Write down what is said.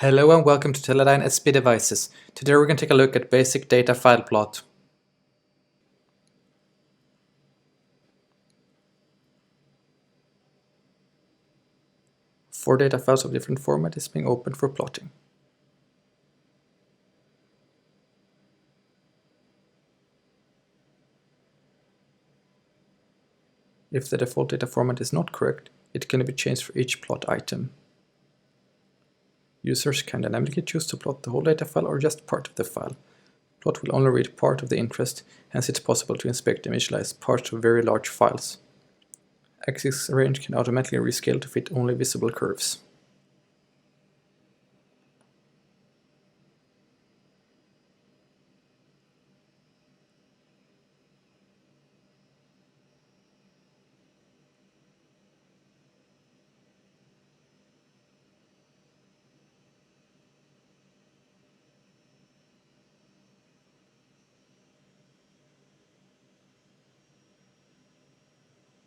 Hello and welcome to Teledyne SP Devices. Today we're going to take a look at basic data file plot. Four data files of different format is being opened for plotting. If the default data format is not correct, it can be changed for each plot item. Users can dynamically choose to plot the whole data file or just part of the file. Plot will only read part of the interest, hence it's possible to inspect and visualize parts of very large files. Axis range can automatically rescale to fit only visible curves.